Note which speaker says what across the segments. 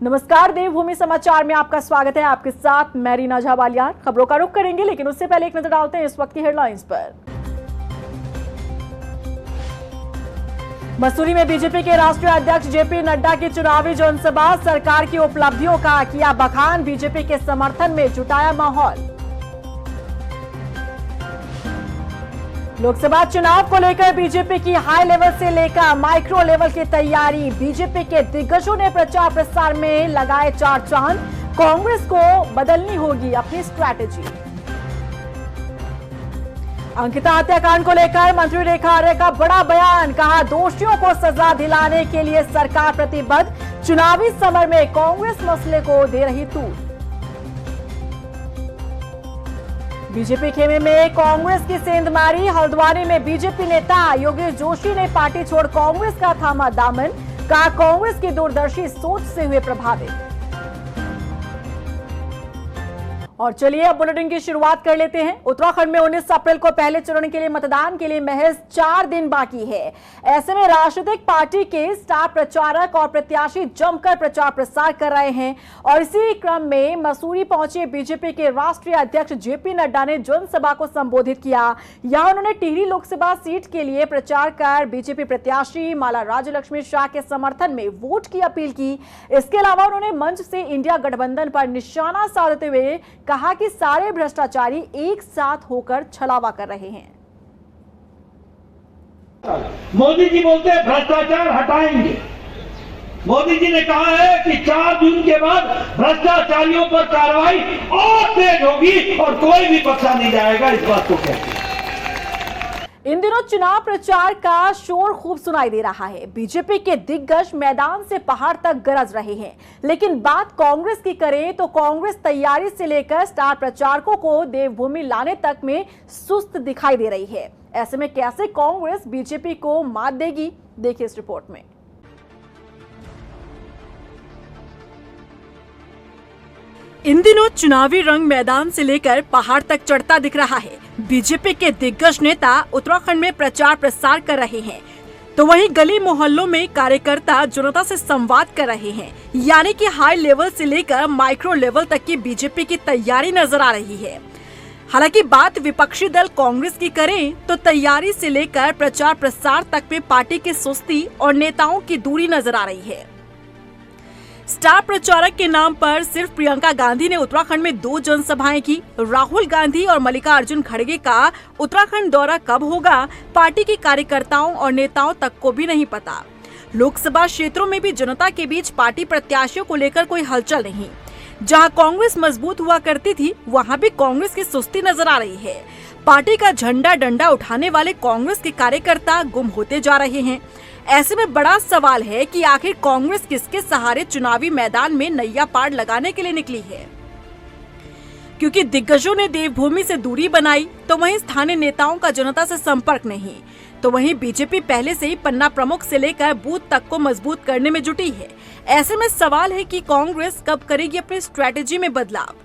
Speaker 1: नमस्कार, देवभूमि समाचार में आपका स्वागत है। आपके साथ मैं रीना झा बालियान। खबरों का रुख करेंगे, लेकिन उससे पहले एक नजर डालते हैं इस वक्त की हेडलाइंस पर। मसूरी में बीजेपी के राष्ट्रीय अध्यक्ष जेपी नड्डा की चुनावी जनसभा, सरकार की उपलब्धियों का किया बखान, बीजेपी के समर्थन में जुटाया माहौल। लोकसभा चुनाव को लेकर बीजेपी की हाई लेवल से लेकर माइक्रो लेवल की तैयारी, बीजेपी के दिग्गजों ने प्रचार प्रसार में लगाए चार चांद, कांग्रेस को बदलनी होगी अपनी स्ट्रैटेजी। अंकिता हत्याकांड को लेकर मंत्री रेखा आर्य का बड़ा बयान, कहा दोषियों को सजा दिलाने के लिए सरकार प्रतिबद्ध, चुनावी समर में कांग्रेस मसले को दे रही तूल। बीजेपी खेमे में कांग्रेस की सेंधमारी, हल्द्वानी में बीजेपी नेता योगेश जोशी ने पार्टी छोड़ कांग्रेस का थामा दामन, कहा कांग्रेस की दूरदर्शी सोच से हुए प्रभावित। और चलिए अब बुलेटिन की शुरुआत कर लेते हैं। उत्तराखंड में 19 अप्रैल को पहले चरण के लिए मतदान के लिए महज 4 दिन बाकी है। ऐसे में राजनीतिक पार्टी के स्टार प्रचारक और प्रत्याशी जमकर प्रचार प्रसार कर रहे हैं और इसी क्रम में मसूरी पहुंचे बीजेपी के राष्ट्रीय अध्यक्ष जेपी नड्डा ने जनसभा को संबोधित किया। यहां उन्होंने टिहरी लोकसभा सीट के लिए प्रचार कर बीजेपी प्रत्याशी माला राज्यलक्ष्मी शाह के समर्थन में वोट की अपील की। इसके अलावा उन्होंने मंच से इंडिया गठबंधन पर निशाना साधते हुए कहा कि सारे भ्रष्टाचारी एक साथ होकर छलावा कर रहे हैं।
Speaker 2: मोदी जी बोलते हैं भ्रष्टाचार हटाएंगे। मोदी जी ने कहा है कि 4 जून के बाद भ्रष्टाचारियों पर कार्रवाई और तेज होगी और कोई भी बख्शा नहीं जाएगा, इस बात को कहते हैं।
Speaker 1: इन दिनों चुनाव प्रचार का शोर खूब सुनाई दे रहा है। बीजेपी के दिग्गज मैदान से पहाड़ तक गरज रहे हैं, लेकिन बात कांग्रेस की करें तो कांग्रेस तैयारी से लेकर स्टार प्रचारकों को देवभूमि लाने तक में सुस्त दिखाई दे रही है। ऐसे में कैसे कांग्रेस बीजेपी को मात देगी, देखिए इस रिपोर्ट में। इन दिनों चुनावी रंग मैदान से लेकर पहाड़ तक चढ़ता दिख रहा है। बीजेपी के दिग्गज नेता उत्तराखंड में प्रचार प्रसार कर रहे हैं, तो वहीं गली मोहल्लों में कार्यकर्ता जनता से संवाद कर रहे हैं। यानी कि हाई लेवल से लेकर माइक्रो लेवल तक की बीजेपी की तैयारी नजर आ रही है। हालांकि बात विपक्षी दल कांग्रेस की करें तो तैयारी से लेकर प्रचार प्रसार तक में पार्टी की सुस्ती और नेताओं की दूरी नजर आ रही है। स्टार प्रचारक के नाम पर सिर्फ प्रियंका गांधी ने उत्तराखंड में 2 जनसभाएं की। राहुल गांधी और मल्लिकार्जुन खड़गे का उत्तराखंड दौरा कब होगा, पार्टी के कार्यकर्ताओं और नेताओं तक को भी नहीं पता। लोकसभा क्षेत्रों में भी जनता के बीच पार्टी प्रत्याशियों को लेकर कोई हलचल नहीं। जहां कांग्रेस मजबूत हुआ करती थी, वहां भी कांग्रेस की सुस्ती नजर आ रही है। पार्टी का झंडा डंडा उठाने वाले कांग्रेस के कार्यकर्ता गुम होते जा रहे हैं। ऐसे में बड़ा सवाल है कि आखिर कांग्रेस किसके सहारे चुनावी मैदान में नैया पार लगाने के लिए निकली है। क्योंकि दिग्गजों ने देवभूमि से दूरी बनाई, तो वहीं स्थानीय नेताओं का जनता से संपर्क नहीं। तो वहीं बीजेपी पहले से ही पन्ना प्रमुख से लेकर बूथ तक को मजबूत करने में जुटी है। ऐसे में सवाल है कि कांग्रेस कब करेगी अपनी स्ट्रैटेजी में बदलाव।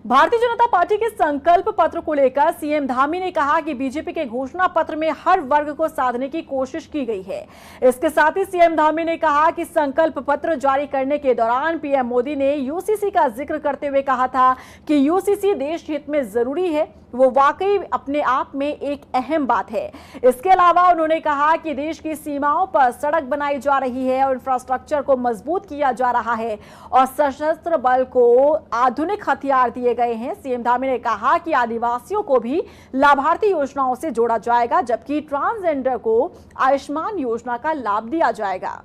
Speaker 1: भारतीय जनता पार्टी के संकल्प पत्र को लेकर सीएम धामी ने कहा कि बीजेपी के घोषणा पत्र में हर वर्ग को साधने की कोशिश की गई है। इसके साथ ही सीएम धामी ने कहा कि संकल्प पत्र जारी करने के दौरान पीएम मोदी ने यूसीसी का जिक्र करते हुए कहा था कि यूसीसी देश हित में जरूरी है। वो वाकई अपने आप में एक अहम बात है। इसके अलावा उन्होंने कहा कि देश की सीमाओं पर सड़क बनाई जा रही है और इंफ्रास्ट्रक्चर को मजबूत किया जा रहा है और सशस्त्र बल को आधुनिक हथियार दिए गए हैं। सीएम धामी ने कहा कि आदिवासियों को भी लाभार्थी योजनाओं से जोड़ा जाएगा, जबकि ट्रांसजेंडर को आयुष्मान योजना का लाभ दिया जाएगा।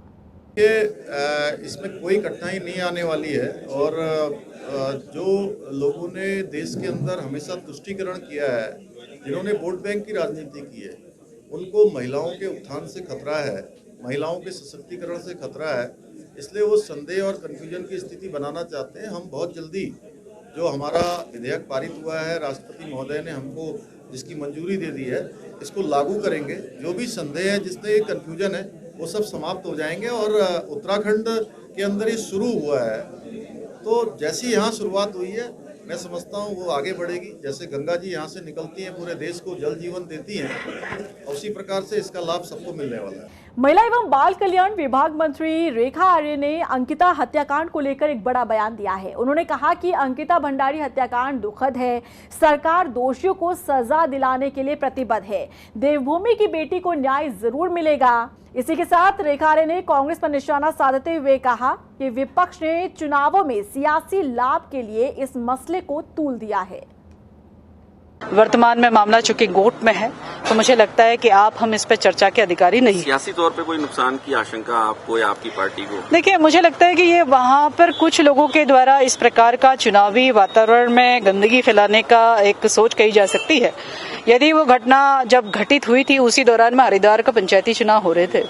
Speaker 3: इसमें कोई कठिनाई नहीं आने वाली है और जो लोगों ने देश के अंदर हमेशा तुष्टीकरण किया है, जिन्होंने वोट बैंक की राजनीति की है, उनको महिलाओं के उत्थान से खतरा है, महिलाओं के सशक्तिकरण से खतरा है। इसलिए वो संदेह और कन्फ्यूजन की स्थिति बनाना चाहते हैं। हम बहुत जल्दी जो हमारा विधेयक पारित हुआ है, राष्ट्रपति महोदय ने हमको जिसकी मंजूरी दे दी है, इसको लागू करेंगे। जो भी संदेह है, जिससे कन्फ्यूजन है, वो सब समाप्त हो जाएंगे। और उत्तराखंड के अंदर ये शुरू हुआ है, तो जैसी यहाँ शुरुआत हुई है, मैं समझता हूँ वो आगे बढ़ेगी। जैसे गंगा जी यहाँ से निकलती हैं, पूरे देश को जल जीवन देती हैं, और उसी प्रकार से इसका लाभ सबको मिलने वाला है।
Speaker 1: महिला एवं बाल कल्याण विभाग मंत्री रेखा आर्य ने अंकिता हत्याकांड को लेकर एक बड़ा बयान दिया है। उन्होंने कहा कि अंकिता भंडारी हत्याकांड दुखद है, सरकार दोषियों को सजा दिलाने के लिए प्रतिबद्ध है, देवभूमि की बेटी को न्याय जरूर मिलेगा। इसी के साथ रेखा आर्य ने कांग्रेस पर निशाना साधते हुए कहा कि विपक्ष ने चुनावों में सियासी लाभ के लिए इस मसले को तूल दिया है।
Speaker 4: वर्तमान में मामला चूंकि कोर्ट में है, तो मुझे लगता है कि हम इस पर चर्चा के अधिकारी नहीं।
Speaker 5: सियासी तौर पे कोई नुकसान की आशंका आपको या आपकी पार्टी को?
Speaker 4: देखिए, मुझे लगता है कि ये वहाँ पर कुछ लोगों के द्वारा इस प्रकार का चुनावी वातावरण में गंदगी फैलाने का एक सोच कही जा सकती है। यदि वो घटना जब घटित हुई थी उसी दौरान में हरिद्वार का पंचायती चुनाव हो रहे थे,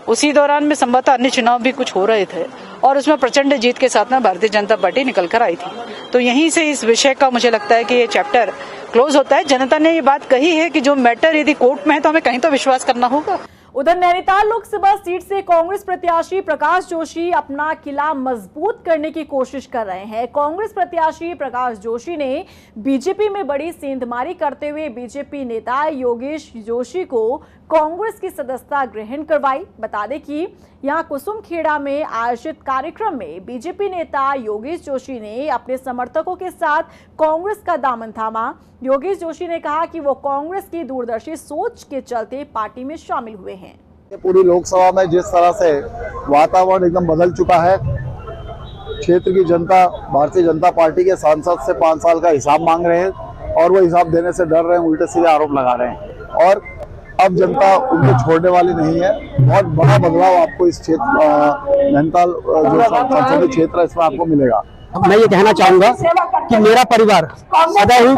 Speaker 4: उसी दौरान में संभवतः अन्य चुनाव भी कुछ हो रहे थे और उसमें प्रचंड जीत के साथ में भारतीय जनता पार्टी निकल कर आई थी, तो यहीं से इस विषय का मुझे लगता है कि ये चैप्टर क्लोज होता है। जनता ने ये बात कही है कि जो मैटर यदि कोर्ट में है तो हमें कहीं तो विश्वास करना होगा।
Speaker 1: उधर नैनीताल लोकसभा सीट से कांग्रेस प्रत्याशी प्रकाश जोशी अपना किला मजबूत करने की कोशिश कर रहे हैं। कांग्रेस प्रत्याशी प्रकाश जोशी ने बीजेपी में बड़ी सेंधमारी करते हुए बीजेपी नेता योगेश जोशी को कांग्रेस की सदस्यता ग्रहण करवाई। बता दें कि यहां कुसुमखेड़ा में आयोजित कार्यक्रम में बीजेपी नेता योगेश जोशी ने अपने समर्थकों के साथ कांग्रेस का दामन थामा। योगेश जोशी ने कहा कि वो कांग्रेस की दूरदर्शी सोच के चलते पार्टी में शामिल हुए हैं।
Speaker 6: पूरी लोकसभा में जिस तरह से वातावरण एकदम बदल चुका है, क्षेत्र की जनता भारतीय जनता पार्टी के सांसद से 5 साल का हिसाब मांग रहे हैं और वो हिसाब देने से डर रहे हैं, उल्टे सीधे आरोप लगा रहे हैं और अब जनता उनको छोड़ने वाली नहीं है। बहुत बड़ा बदलाव आपको इस क्षेत्र नैनीताल जो संसदीय क्षेत्र है इसमें आपको मिलेगा।
Speaker 7: मैं ये कहना चाहूंगा कि मेरा परिवार सदैव ही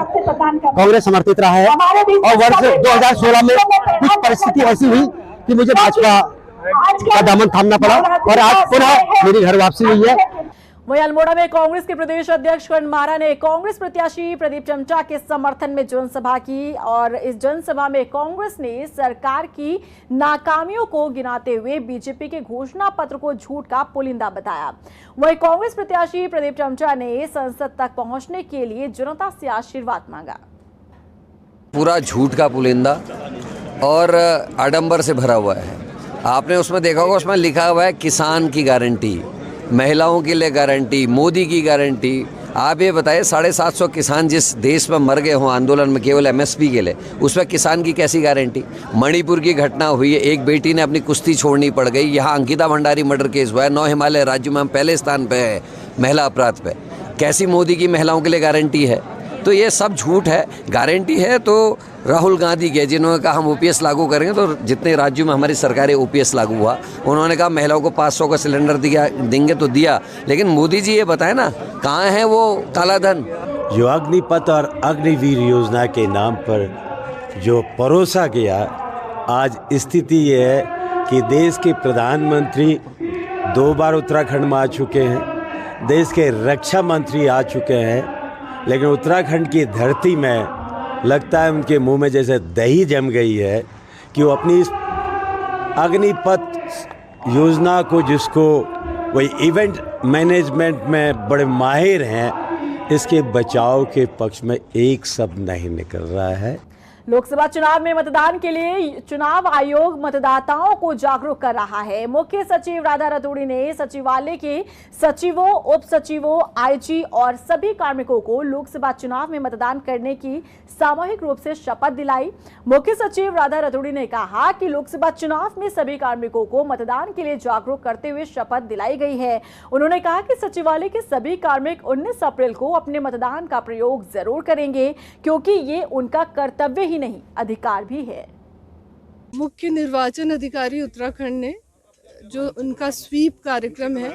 Speaker 7: कांग्रेस समर्थित रहा है और वर्ष 2016 में कुछ परिस्थिति ऐसी हुई कि मुझे भाजपा का दामन थामना पड़ा और आज पुनः मेरी घर वापसी हुई है।
Speaker 1: वहीं अल्मोड़ा में कांग्रेस के प्रदेश अध्यक्ष कर्ण मारा ने कांग्रेस प्रत्याशी प्रदीप चमचा के समर्थन में जनसभा की और इस जनसभा में कांग्रेस ने सरकार की नाकामियों को गिनाते हुए बीजेपी के घोषणा पत्र को झूठ का पुलिंदा बताया। वहीं कांग्रेस प्रत्याशी प्रदीप चमचा ने संसद तक पहुंचने के लिए जनता से आशीर्वाद मांगा।
Speaker 8: पूरा झूठ का पुलिंदा और आडंबर से भरा हुआ है। आपने उसमें देखा होगा, उसमें लिखा हुआ है किसान की गारंटी, महिलाओं के लिए गारंटी, मोदी की गारंटी। आप ये बताइए 750 किसान जिस देश में मर गए हों आंदोलन में केवल एमएसपी के लिए, उसमें किसान की कैसी गारंटी? मणिपुर की घटना हुई है, एक बेटी ने अपनी कुश्ती छोड़नी पड़ गई। यहाँ अंकिता भंडारी मर्डर केस हुआ है, 9 हिमालय राज्यों में हम पहले स्थान पे है महिला अपराध पे। कैसी मोदी की महिलाओं के लिए गारंटी है? तो ये सब झूठ है। गारंटी है तो राहुल गांधी के, जिन्होंने कहा हम ओपीएस लागू करेंगे, तो जितने राज्यों में हमारी सरकारें ओपीएस लागू हुआ, उन्होंने कहा महिलाओं को 500 का सिलेंडर देंगे तो दिया। लेकिन मोदी जी ये बताएं ना, कहाँ है वो काला धन?
Speaker 9: जो अग्निपथ और अग्निवीर योजना के नाम पर जो परोसा गया, आज स्थिति ये है कि देश के प्रधानमंत्री 2 बार उत्तराखंड में आ चुके हैं, देश के रक्षा मंत्री आ चुके हैं, लेकिन उत्तराखंड की धरती में लगता है उनके मुंह में जैसे दही जम गई है कि वो अपनी इस अग्निपथ योजना को, जिसको वही इवेंट मैनेजमेंट में बड़े माहिर हैं, इसके बचाव के पक्ष में एक शब्द नहीं निकल रहा है।
Speaker 1: लोकसभा चुनाव में मतदान के लिए चुनाव आयोग मतदाताओं को जागरूक कर रहा है। मुख्य सचिव राधा रतूड़ी ने सचिवालय के सचिवों, उप सचिवों, आईजी और सभी कार्मिकों को लोकसभा चुनाव में मतदान करने की सामूहिक रूप से शपथ दिलाई। मुख्य सचिव राधा रतूड़ी ने कहा कि लोकसभा चुनाव में सभी कार्मिकों को मतदान के लिए जागरूक करते हुए शपथ दिलाई गई है। उन्होंने कहा कि सचिवालय के सभी कार्मिक 19 अप्रैल को अपने मतदान का प्रयोग जरूर करेंगे, क्योंकि ये उनका कर्तव्य ही नहीं, अधिकार भी है।
Speaker 10: मुख्य निर्वाचन अधिकारी उत्तराखंड ने जो उनका स्वीप कार्यक्रम है,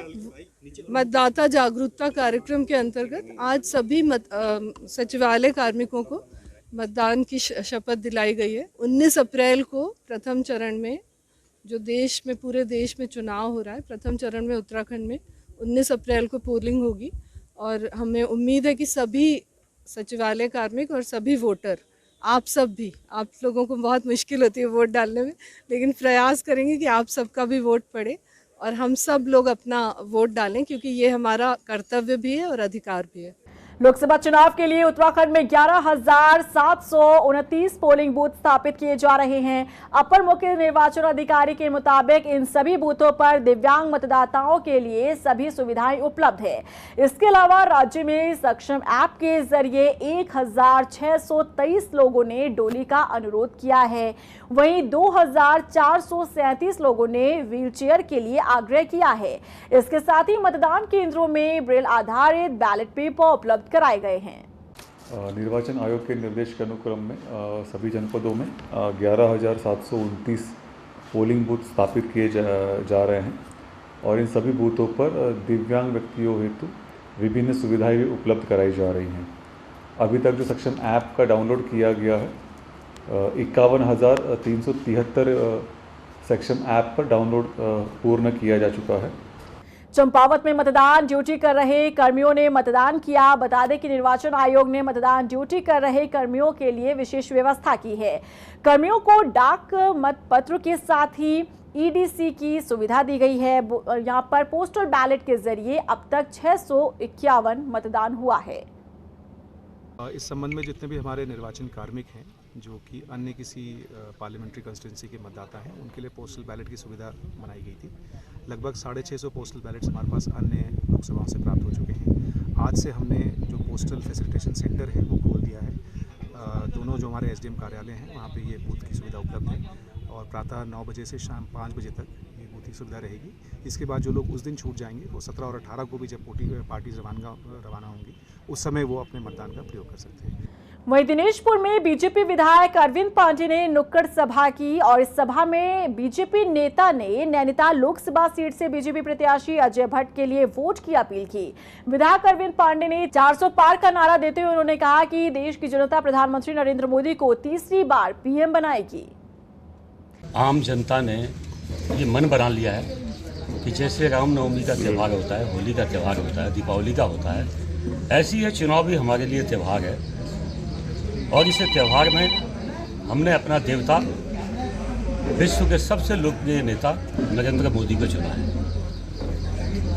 Speaker 10: मतदाता जागरूकता कार्यक्रम के अंतर्गत आज सभी सचिवालय कार्मिकों को मतदान की शपथ दिलाई गई है। 19 अप्रैल को प्रथम चरण में, जो देश में पूरे देश में चुनाव हो रहा है, प्रथम चरण में उत्तराखंड में 19 अप्रैल को पोलिंग होगी और हमें उम्मीद है कि सभी सचिवालय कार्मिक और सभी वोटर, आप सब भी, आप लोगों को बहुत मुश्किल होती है वोट डालने में, लेकिन प्रयास करेंगे कि आप सबका भी वोट पड़े और हम सब लोग अपना वोट डालें, क्योंकि ये हमारा कर्तव्य भी है और अधिकार भी है।
Speaker 1: लोकसभा चुनाव के लिए उत्तराखंड में 11,729 पोलिंग बूथ स्थापित किए जा रहे हैं। अपर मुख्य निर्वाचन अधिकारी के मुताबिक इन सभी बूथों पर दिव्यांग मतदाताओं के लिए सभी सुविधाएं उपलब्ध है। इसके अलावा राज्य में सक्षम ऐप के जरिए 1,623 लोगों ने डोली का अनुरोध किया है। वहीं 2,437 लोगों ने व्हीलचेयर के लिए आग्रह किया है। इसके साथ ही मतदान केंद्रों में ब्रेल आधारित बैलेट पेपर उपलब्ध कराए गए हैं।
Speaker 11: निर्वाचन आयोग के निर्देश के अनुक्रम में सभी जनपदों में 11,729 पोलिंग बूथ स्थापित किए जा रहे हैं और इन सभी बूथों पर दिव्यांग व्यक्तियों हेतु विभिन्न सुविधाएं भी उपलब्ध कराई जा रही हैं। अभी तक जो सक्षम ऐप का डाउनलोड किया गया है 51,373 सक्षम ऐप पर डाउनलोड पूर्ण किया जा चुका है।
Speaker 1: चंपावत में मतदान ड्यूटी कर रहे कर्मियों ने मतदान किया। बता दें कि निर्वाचन आयोग ने मतदान ड्यूटी कर रहे कर्मियों के लिए विशेष व्यवस्था की है। कर्मियों को डाक मतपत्र के साथ ही ईडीसी की सुविधा दी गई है। यहां पर पोस्टल बैलेट के जरिए अब तक 651 मतदान हुआ है।
Speaker 12: इस संबंध में जितने भी हमारे निर्वाचन कार्मिक हैं जो कि अन्य किसी पार्लियामेंट्री कंस्टिट्यूंसी के मतदाता हैं उनके लिए पोस्टल बैलेट की सुविधा बनाई गई थी। लगभग 650 पोस्टल बैलेट्स हमारे पास अन्य लोकसभाओं से प्राप्त हो चुके हैं। आज से हमने जो पोस्टल फैसिलिटेशन सेंटर है वो खोल दिया है। दोनों जो हमारे एसडीएम कार्यालय हैं वहाँ पे ये बूथ की सुविधा उपलब्ध है और प्रातः 9 बजे से शाम 5 बजे तक ये बूथ की सुविधा रहेगी। इसके बाद जो लोग उस दिन छूट जाएंगे वो 17 और 18 को भी जब पार्टी रवाना होंगी उस समय वो अपने मतदान का प्रयोग कर सकते हैं।
Speaker 1: वहीं दिनेशपुर में बीजेपी विधायक अरविंद पांडे ने नुक्कड़ सभा की और इस सभा में बीजेपी नेता ने नैनीताल लोकसभा सीट से बीजेपी प्रत्याशी अजय भट्ट के लिए वोट की अपील की। विधायक अरविंद पांडे ने 400 पार का नारा देते हुए उन्होंने कहा कि देश की जनता प्रधानमंत्री नरेंद्र मोदी को तीसरी बार पीएम बनाएगी।
Speaker 13: आम जनता ने ये मन बना लिया है कि जैसे रामनवमी का त्यौहार होता है, होली का त्यौहार होता है, दीपावली का होता है, ऐसी यह चुनाव भी हमारे लिए त्यौहार है और इस त्यौहार में हमने अपना देवता विश्व के सबसे लोकप्रिय नेता नरेंद्र मोदी को चुना है।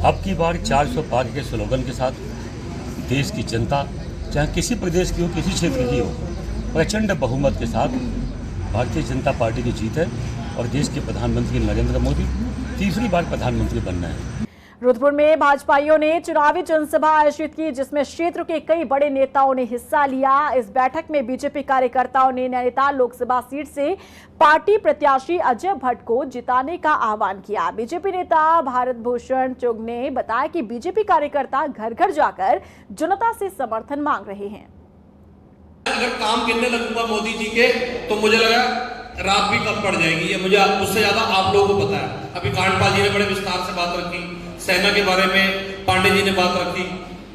Speaker 13: अब की बार 400 पार के स्लोगन के साथ देश की जनता चाहे किसी प्रदेश की हो, किसी क्षेत्र की हो, प्रचंड बहुमत के साथ भारतीय जनता पार्टी की जीत है और देश के प्रधानमंत्री नरेंद्र मोदी तीसरी बार प्रधानमंत्री बनना है।
Speaker 1: रुद्रपुर में भाजपाइयों ने चुनावी जनसभा आयोजित की जिसमें क्षेत्र के कई बड़े नेताओं ने हिस्सा लिया। इस बैठक में बीजेपी कार्यकर्ताओं ने नैनीताल लोकसभा सीट से पार्टी प्रत्याशी अजय भट्ट को जिताने का आह्वान किया। बीजेपी नेता भारत भूषण चुग ने बताया कि बीजेपी कार्यकर्ता घर घर जाकर जनता से समर्थन मांग रहे हैं।
Speaker 14: अगर काम गिनने लगूंगा मोदी जी के तो मुझे लगा रात भी कम पड़ जाएगी। ये मुझे उससे ज्यादा आप लोगों को पता है। अभी कांडपाल जी ने बड़े विस्तार से बात रखी, सेना के बारे में पांडे जी ने बात रखी,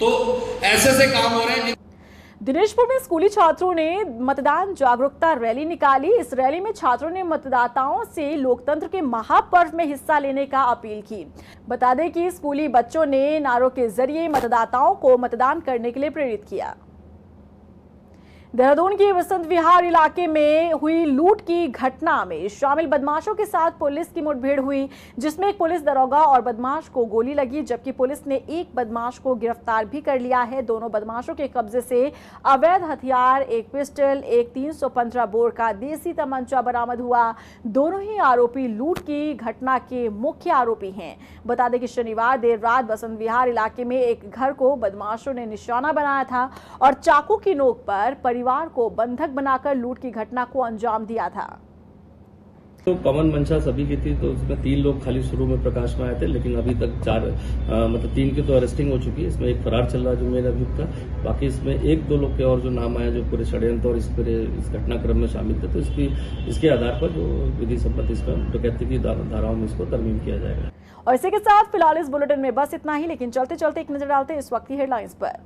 Speaker 14: तो ऐसे काम हो रहे हैं।
Speaker 1: दिनेशपुर में स्कूली छात्रों ने मतदान जागरूकता रैली निकाली। इस रैली में छात्रों ने मतदाताओं से लोकतंत्र के महापर्व में हिस्सा लेने का अपील की। बता दें कि स्कूली बच्चों ने नारों के जरिए मतदाताओं को मतदान करने के लिए प्रेरित किया। देहरादून के वसंत विहार इलाके में हुई लूट की घटना में शामिल बदमाशों के साथ पुलिस की मुठभेड़ हुई जिसमें एक पुलिस दरोगा और बदमाश को गोली लगी, जबकि पुलिस ने एक बदमाश को गिरफ्तार भी कर लिया है। दोनों बदमाशों के कब्जे से अवैध हथियार, एक पिस्टल, एक 315 बोर का देसी तमंचा बरामद हुआ। दोनों ही आरोपी लूट की घटना के मुख्य आरोपी हैं। बता दें कि शनिवार देर रात बसंत विहार इलाके में एक घर को बदमाशों ने निशाना बनाया था और चाकू की नोक पर परिवार को बंधक बनाकर लूट की घटना को अंजाम दिया था।
Speaker 15: तो कॉमन मंशा सभी की थी, तो उसमें 3 लोग खाली शुरू में प्रकाश में आए थे, लेकिन अभी तक 3 की तो अरेस्टिंग हो चुकी है। इसमें एक फरार चल रहा है जो मेन अभियुक्त था। बाकी इसमें 1-2 लोग के और जो नाम आया जो पूरे षड्यंत्र और इस घटनाक्रम में शामिल थे, तो इसके आधार पर जो विधि सम्मत इसमें डकैती की धाराओं में इसको तरमीम किया जाएगा।
Speaker 1: और इसी के साथ फिलहाल इस बुलेटिन में बस इतना ही, लेकिन चलते चलते एक नजर डालते इस वक्त की हेडलाइंस पर।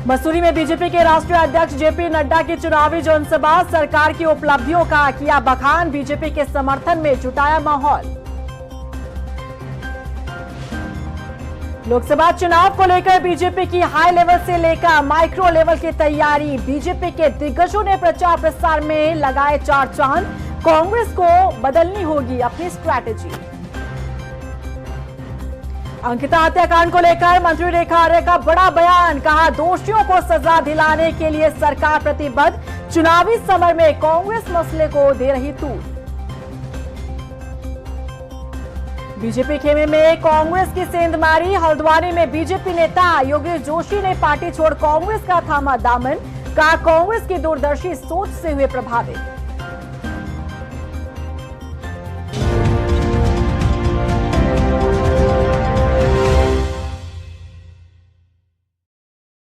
Speaker 1: मसूरी में बीजेपी के राष्ट्रीय अध्यक्ष जेपी नड्डा की चुनावी जनसभा, सरकार की उपलब्धियों का किया बखान, बीजेपी के समर्थन में जुटाया माहौल। लोकसभा चुनाव को लेकर बीजेपी की हाई लेवल से लेकर माइक्रो लेवल की तैयारी, बीजेपी के दिग्गजों ने प्रचार प्रसार में लगाए 4 चांद, कांग्रेस को बदलनी होगी अपनी स्ट्रैटेजी। अंकिता हत्याकांड को लेकर मंत्री रेखा आर्य का बड़ा बयान, कहा दोषियों को सजा दिलाने के लिए सरकार प्रतिबद्ध, चुनावी समर में कांग्रेस मसले को दे रही तूल। बीजेपी खेमे में कांग्रेस की सेंधमारी, हल्द्वानी में बीजेपी नेता योगेश जोशी ने पार्टी छोड़ कांग्रेस का थामा दामन, कहा कांग्रेस की दूरदर्शी सोच से हुए प्रभावित।